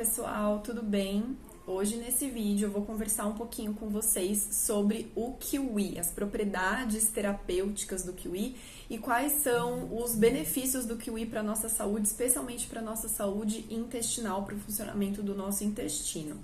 pessoal, tudo bem? Hoje nesse vídeo eu vou conversar um pouquinho com vocês sobre o kiwi, as propriedades terapêuticas do kiwi e quais são os benefícios do kiwi para a nossa saúde, especialmente para a nossa saúde intestinal, para o funcionamento do nosso intestino.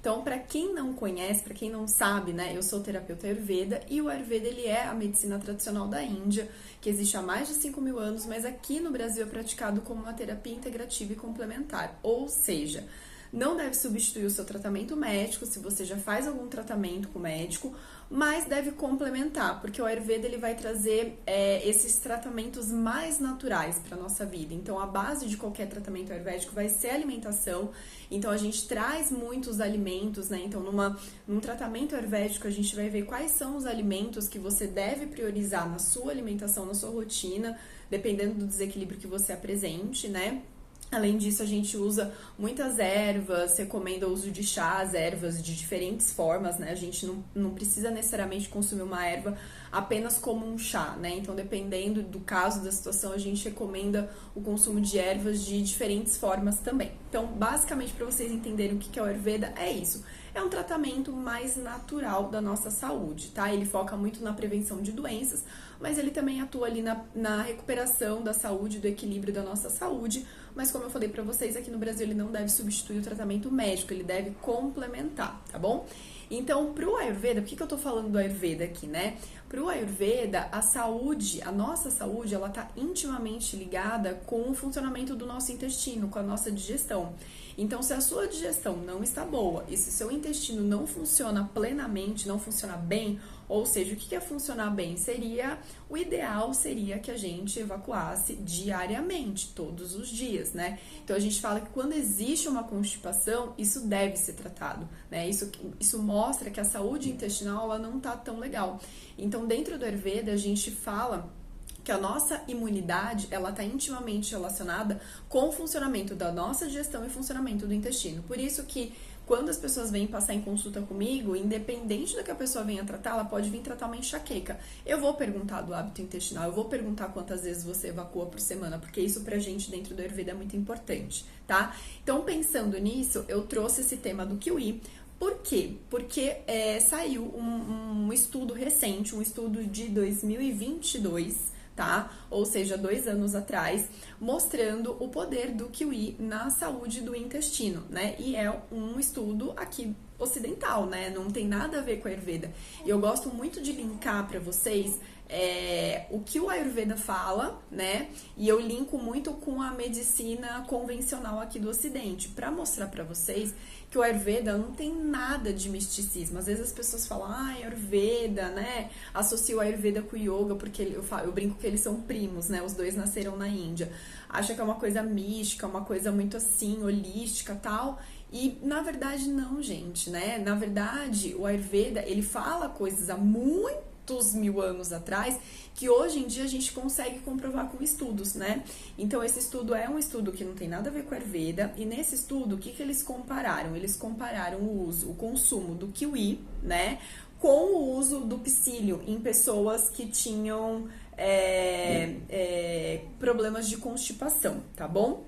Então, para quem não conhece, para quem não sabe, né, eu sou terapeuta Ayurveda e o Ayurveda ele é a medicina tradicional da Índia, que existe há mais de 5.000 anos, mas aqui no Brasil é praticado como uma terapia integrativa e complementar, ou seja, não deve substituir o seu tratamento médico se você já faz algum tratamento com o médico, mas deve complementar, porque o Ayurveda ele vai trazer esses tratamentos mais naturais para a nossa vida. Então, a base de qualquer tratamento ayurvédico vai ser a alimentação. Então, a gente traz muitos alimentos, né? Então, num tratamento ayurvédico, a gente vai ver quais são os alimentos que você deve priorizar na sua alimentação, na sua rotina, dependendo do desequilíbrio que você apresente, né? Além disso, a gente usa muitas ervas, recomenda o uso de chás, ervas de diferentes formas, né? A gente não precisa necessariamente consumir uma erva apenas como um chá, né? Então, dependendo do caso, da situação, a gente recomenda o consumo de ervas de diferentes formas também. Então, basicamente, para vocês entenderem o que é o Ayurveda, é isso. É um tratamento mais natural da nossa saúde, tá? Ele foca muito na prevenção de doenças, mas ele também atua ali na recuperação da saúde, do equilíbrio da nossa saúde. Mas como eu falei pra vocês, aqui no Brasil ele não deve substituir o tratamento médico, ele deve complementar, tá bom? Então, pro Ayurveda, por que eu tô falando do Ayurveda aqui, né? Pro Ayurveda, a saúde, a nossa saúde, ela tá intimamente ligada com o funcionamento do nosso intestino, com a nossa digestão. Então, se a sua digestão não está boa e se o seu intestino não funciona plenamente, não funciona bem, ou seja, o que é funcionar bem? O ideal seria que a gente evacuasse diariamente, todos os dias, né? Então, a gente fala que quando existe uma constipação, isso deve ser tratado, né? Isso mostra que a saúde intestinal, ela não tá tão legal. Então, dentro do Ayurveda, a gente fala que a nossa imunidade, ela está intimamente relacionada com o funcionamento da nossa digestão e funcionamento do intestino. Por isso que quando as pessoas vêm passar em consulta comigo, independente do que a pessoa venha tratar, ela pode vir tratar uma enxaqueca. Eu vou perguntar do hábito intestinal, eu vou perguntar quantas vezes você evacua por semana, porque isso pra gente dentro do Ayurveda é muito importante, tá? Então, pensando nisso, eu trouxe esse tema do kiwi. Por quê? Porque saiu um estudo recente, um estudo de 2022, tá? Ou seja, 2 anos atrás, mostrando o poder do kiwi na saúde do intestino, né? E é um estudo aqui ocidental, né? Não tem nada a ver com a Ayurveda. E eu gosto muito de linkar para vocês o que o Ayurveda fala, né? E eu linko muito com a medicina convencional aqui do Ocidente, para mostrar para vocês que o Ayurveda não tem nada de misticismo. Às vezes as pessoas falam, Ayurveda, né? Associa o Ayurveda com o Yoga, porque eu brinco que eles são primos, né? Os dois nasceram na Índia. Acha que é uma coisa mística, uma coisa muito assim, holística, tal. E, na verdade, não, gente, né? Na verdade, o Ayurveda, ele fala coisas há muitos mil anos atrás, que hoje em dia a gente consegue comprovar com estudos, né? Então, esse estudo é um estudo que não tem nada a ver com a Ayurveda, e nesse estudo, o que eles compararam? Eles compararam o consumo do kiwi, né, com o uso do psyllium em pessoas que tinham problemas de constipação, tá bom?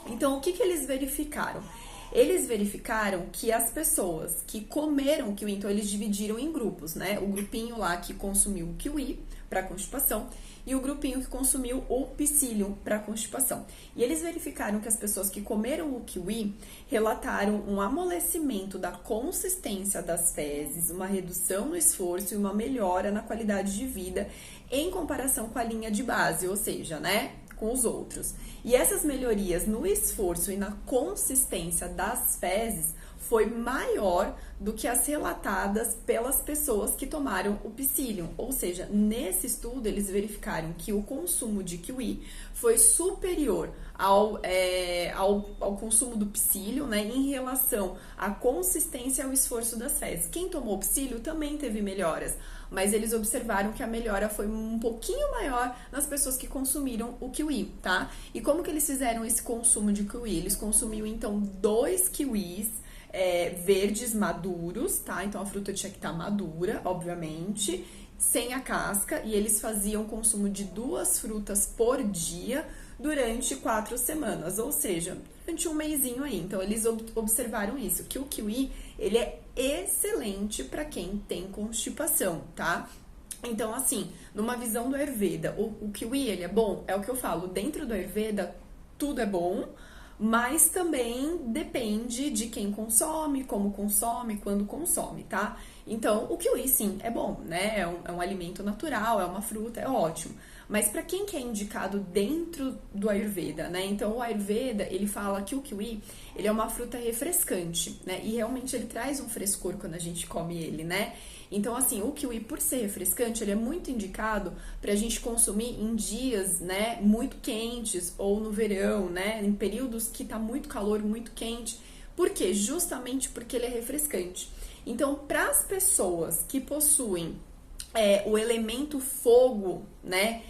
Então, o que eles verificaram? Eles verificaram que as pessoas que comeram kiwi, então eles dividiram em grupos, né? O grupinho lá que consumiu o kiwi para constipação e o grupinho que consumiu o psyllium para constipação. E eles verificaram que as pessoas que comeram o kiwi relataram um amolecimento da consistência das fezes, uma redução no esforço e uma melhora na qualidade de vida em comparação com a linha de base, ou seja, né, com os outros. E essas melhorias no esforço e na consistência das fezes foi maior do que as relatadas pelas pessoas que tomaram o psyllium. Ou seja, nesse estudo eles verificaram que o consumo de kiwi foi superior ao consumo do psyllium, né, em relação à consistência e ao esforço das fezes. Quem tomou o psyllium também teve melhoras, mas eles observaram que a melhora foi um pouquinho maior nas pessoas que consumiram o kiwi, tá? E como que eles fizeram esse consumo de kiwi? Eles consumiam, então, 2 kiwis verdes maduros, tá? Então, a fruta tinha que estar madura, obviamente, sem a casca, e eles faziam consumo de 2 frutas por dia durante 4 semanas, ou seja, durante um mesinho aí. Então, eles observaram isso, que o kiwi, ele é excelente para quem tem constipação, tá? Então, assim, numa visão do Ayurveda, o kiwi, ele é bom? É o que eu falo, dentro do Ayurveda, tudo é bom, mas também depende de quem consome, como consome, quando consome, tá? Então, o kiwi, sim, é bom, né? É um alimento natural, é uma fruta, é ótimo. Mas para quem que é indicado dentro do Ayurveda, né? Então, o Ayurveda, ele fala que o kiwi, ele é uma fruta refrescante, né? E realmente ele traz um frescor quando a gente come ele, né? Então, assim, o kiwi, por ser refrescante, ele é muito indicado pra gente consumir em dias, né, muito quentes ou no verão, né, em períodos que tá muito calor, muito quente. Por quê? Justamente porque ele é refrescante. Então, para as pessoas que possuem o elemento fogo, né,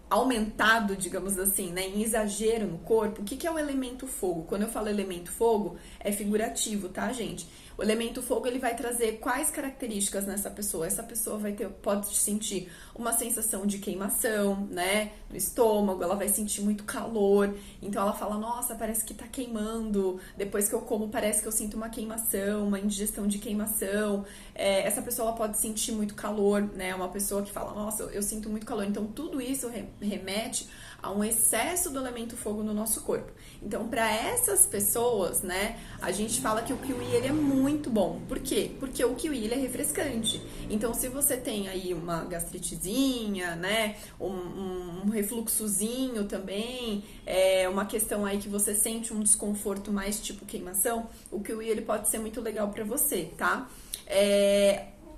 aumentado, digamos assim, né, em exagero no corpo, o que é o elemento fogo? Quando eu falo elemento fogo, é figurativo, tá, gente? O elemento fogo, ele vai trazer quais características nessa pessoa? Essa pessoa pode sentir uma sensação de queimação, né, no estômago, ela vai sentir muito calor, então ela fala, nossa, parece que tá queimando, depois que eu como parece que eu sinto uma queimação, uma indigestão de queimação. Essa pessoa ela pode sentir muito calor, né, uma pessoa que fala, nossa, eu sinto muito calor, então tudo isso remete a um excesso do elemento fogo no nosso corpo. Então, para essas pessoas, né, a gente fala que o kiwi, ele é muito bom. Por quê? Porque o kiwi, ele é refrescante. Então, se você tem aí uma gastritezinha, né, um refluxozinho também, uma questão aí que você sente um desconforto mais tipo queimação, o kiwi, ele pode ser muito legal para você, tá?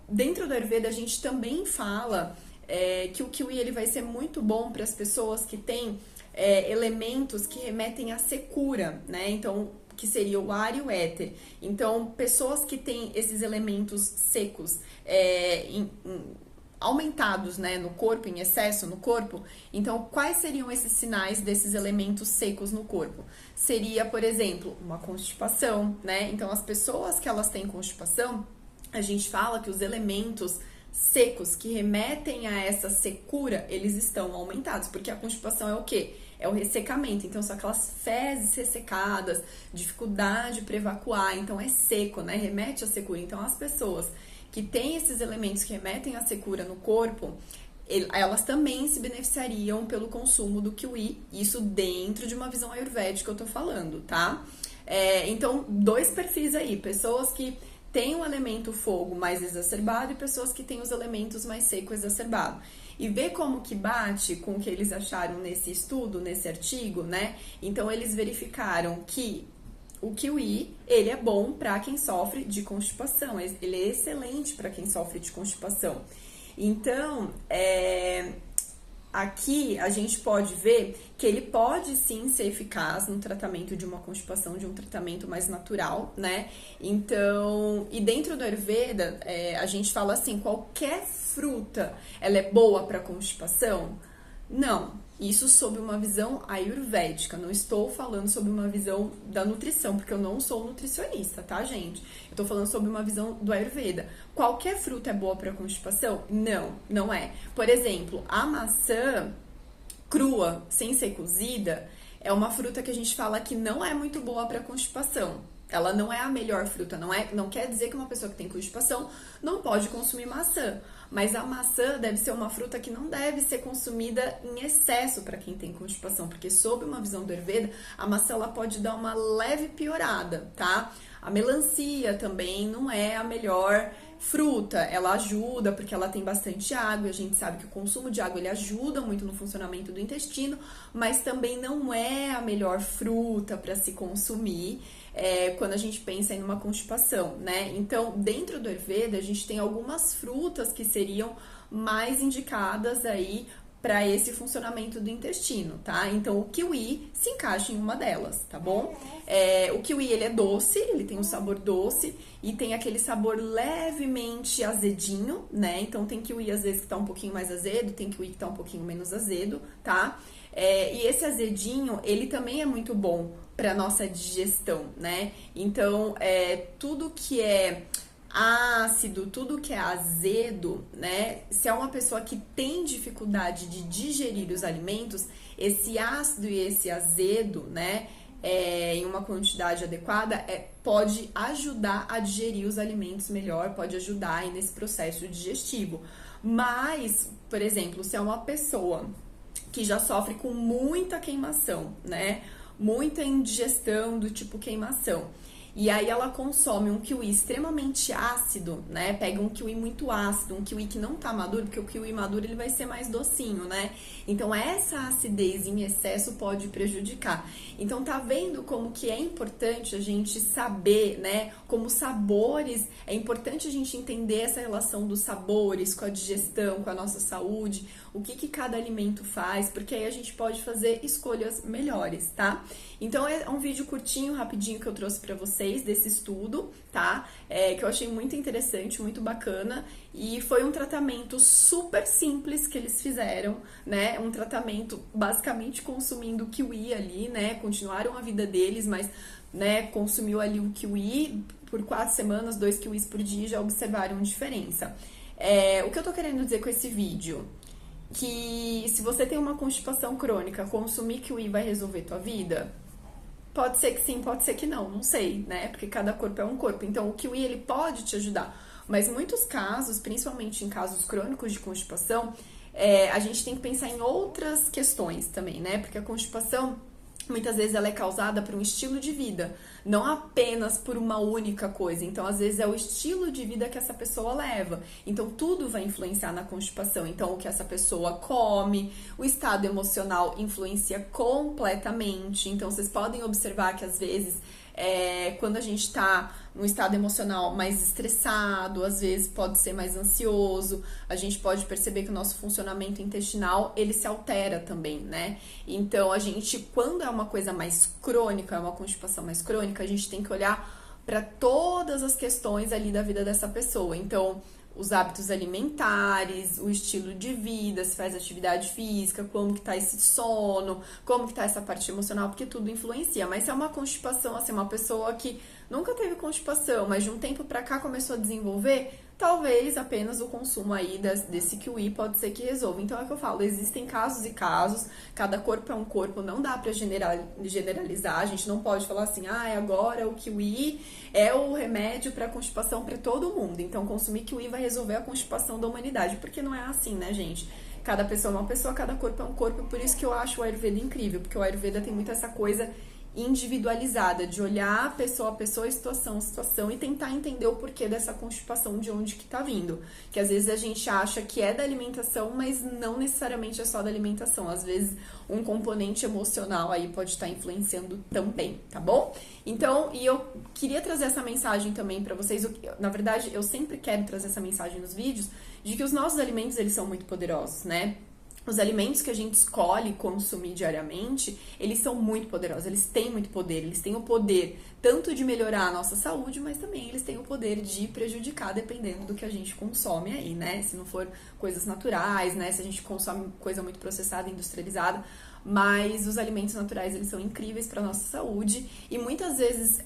Dentro do Ayurveda, a gente também fala que o kiwi, ele vai ser muito bom para as pessoas que têm elementos que remetem à secura, né? Então, que seria o ar e o éter. Então, pessoas que têm esses elementos secos aumentados, né, no corpo, em excesso no corpo. Então, quais seriam esses sinais desses elementos secos no corpo? Seria, por exemplo, uma constipação, né? Então, as pessoas que elas têm constipação, a gente fala que os elementos secos que remetem a essa secura, eles estão aumentados, porque a constipação é o quê? É o ressecamento, então são aquelas fezes ressecadas, dificuldade para evacuar, então é seco, né? Remete à secura. Então as pessoas que têm esses elementos que remetem à secura no corpo, elas também se beneficiariam pelo consumo do kiwi, isso dentro de uma visão ayurvédica que eu tô falando, tá? Então, dois perfis aí, pessoas que tem um elemento fogo mais exacerbado e pessoas que têm os elementos mais seco exacerbado. E ver como que bate com o que eles acharam nesse estudo, nesse artigo, né? Então, eles verificaram que o kiwi, ele é bom para quem sofre de constipação. Ele é excelente para quem sofre de constipação. Então, aqui a gente pode ver que ele pode sim ser eficaz no tratamento de uma constipação, de um tratamento mais natural, né? Então, e dentro do Ayurveda, a gente fala assim, qualquer fruta, ela é boa para constipação? Não, isso sob uma visão ayurvédica, não estou falando sobre uma visão da nutrição, porque eu não sou nutricionista, tá, gente? Eu tô falando sobre uma visão do Ayurveda. Qualquer fruta é boa para constipação? Não, não é. Por exemplo, a maçã crua, sem ser cozida, é uma fruta que a gente fala que não é muito boa para constipação. Ela não é a melhor fruta, não quer dizer que uma pessoa que tem constipação não pode consumir maçã, mas a maçã deve ser uma fruta que não deve ser consumida em excesso para quem tem constipação, porque sob uma visão do Ayurveda, a maçã ela pode dar uma leve piorada, tá? A melancia também não é a melhor fruta, ela ajuda porque ela tem bastante água, a gente sabe que o consumo de água ele ajuda muito no funcionamento do intestino, mas também não é a melhor fruta para se consumir quando a gente pensa em uma constipação, né? Então, dentro do Ayurveda, a gente tem algumas frutas que seriam mais indicadas aí para esse funcionamento do intestino, tá? Então, o kiwi se encaixa em uma delas, tá bom? O kiwi, ele é doce, ele tem um sabor doce e tem aquele sabor levemente azedinho, né? Então, tem kiwi, às vezes, que tá um pouquinho mais azedo, tem kiwi que tá um pouquinho menos azedo, tá? E esse azedinho, ele também é muito bom para nossa digestão, né? Então, tudo que é ácido, tudo que é azedo, né? Se é uma pessoa que tem dificuldade de digerir os alimentos, esse ácido e esse azedo, né? Em uma quantidade adequada, pode ajudar a digerir os alimentos melhor, pode ajudar aí nesse processo digestivo. Mas, por exemplo, se é uma pessoa que já sofre com muita queimação, né? Muita indigestão do tipo queimação. E aí ela consome um kiwi extremamente ácido, né? Pega um kiwi muito ácido, um kiwi que não tá maduro, porque o kiwi maduro ele vai ser mais docinho, né? Então essa acidez em excesso pode prejudicar. Então tá vendo como que é importante a gente saber, né? Como sabores, é importante a gente entender essa relação dos sabores com a digestão, com a nossa saúde, o que cada alimento faz, porque aí a gente pode fazer escolhas melhores, tá? Então é um vídeo curtinho, rapidinho que eu trouxe pra vocês desse estudo, tá? Que eu achei muito interessante, muito bacana, e foi um tratamento super simples que eles fizeram, né? Um tratamento basicamente consumindo kiwi ali, né? Continuaram a vida deles, mas, né, consumiu ali o kiwi por 4 semanas, 2 kiwis por dia, já observaram diferença. O que eu tô querendo dizer com esse vídeo? Que se você tem uma constipação crônica, consumir kiwi vai resolver tua vida? Pode ser que sim, pode ser que não sei, né? Porque cada corpo é um corpo. Então, o kiwi, ele pode te ajudar. Mas em muitos casos, principalmente em casos crônicos de constipação, a gente tem que pensar em outras questões também, né? Porque a constipação, muitas vezes, ela é causada por um estilo de vida, não apenas por uma única coisa. Então, às vezes, é o estilo de vida que essa pessoa leva. Então, tudo vai influenciar na constipação. Então, o que essa pessoa come, o estado emocional influencia completamente. Então, vocês podem observar que, às vezes, quando a gente tá num estado emocional mais estressado, às vezes pode ser mais ansioso, a gente pode perceber que o nosso funcionamento intestinal, ele se altera também, né? Então, a gente, quando é uma coisa mais crônica, é uma constipação mais crônica, a gente tem que olhar para todas as questões ali da vida dessa pessoa. Então, os hábitos alimentares, o estilo de vida, se faz atividade física, como que tá esse sono, como que tá essa parte emocional, porque tudo influencia. Mas se é uma constipação, assim, uma pessoa que nunca teve constipação, mas de um tempo pra cá começou a desenvolver, talvez apenas o consumo aí desse kiwi pode ser que resolva. Então é o que eu falo, existem casos e casos, cada corpo é um corpo, não dá pra generalizar, a gente não pode falar assim, agora o kiwi é o remédio pra constipação pra todo mundo, então consumir kiwi vai resolver a constipação da humanidade, porque não é assim, né, gente? Cada pessoa é uma pessoa, cada corpo é um corpo, por isso que eu acho o Ayurveda incrível, porque o Ayurveda tem muito essa coisa individualizada, de olhar pessoa a pessoa, situação a situação e tentar entender o porquê dessa constipação, de onde que tá vindo. Que às vezes a gente acha que é da alimentação, mas não necessariamente é só da alimentação. Às vezes um componente emocional aí pode estar influenciando também, tá bom? Então, e eu queria trazer essa mensagem também pra vocês. Na verdade, eu sempre quero trazer essa mensagem nos vídeos, de que os nossos alimentos, eles são muito poderosos, né? Os alimentos que a gente escolhe consumir diariamente, eles são muito poderosos, eles têm muito poder, eles têm o poder tanto de melhorar a nossa saúde, mas também eles têm o poder de prejudicar dependendo do que a gente consome aí, né? Se não for coisas naturais, né? Se a gente consome coisa muito processada, industrializada, mas os alimentos naturais, eles são incríveis para nossa saúde e muitas vezes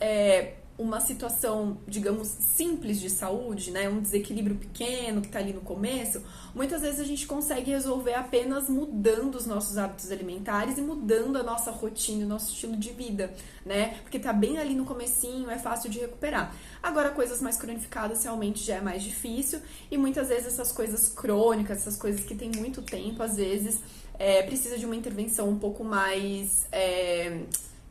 uma situação, digamos, simples de saúde, né, um desequilíbrio pequeno que tá ali no começo, muitas vezes a gente consegue resolver apenas mudando os nossos hábitos alimentares e mudando a nossa rotina, o nosso estilo de vida, né, porque tá bem ali no comecinho, é fácil de recuperar. Agora, coisas mais cronificadas realmente já é mais difícil e muitas vezes essas coisas crônicas, essas coisas que tem muito tempo, às vezes precisa de uma intervenção um pouco mais...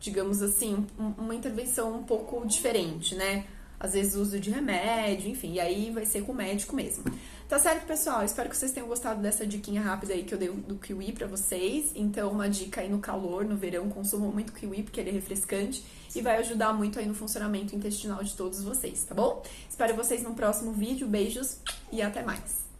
digamos assim, uma intervenção um pouco diferente, né? Às vezes uso de remédio, enfim, e aí vai ser com o médico mesmo. Tá certo, pessoal? Espero que vocês tenham gostado dessa diquinha rápida aí que eu dei do kiwi pra vocês. Então, uma dica aí no calor, no verão, consumam muito kiwi, porque ele é refrescante e vai ajudar muito aí no funcionamento intestinal de todos vocês, tá bom? Espero vocês no próximo vídeo, beijos e até mais!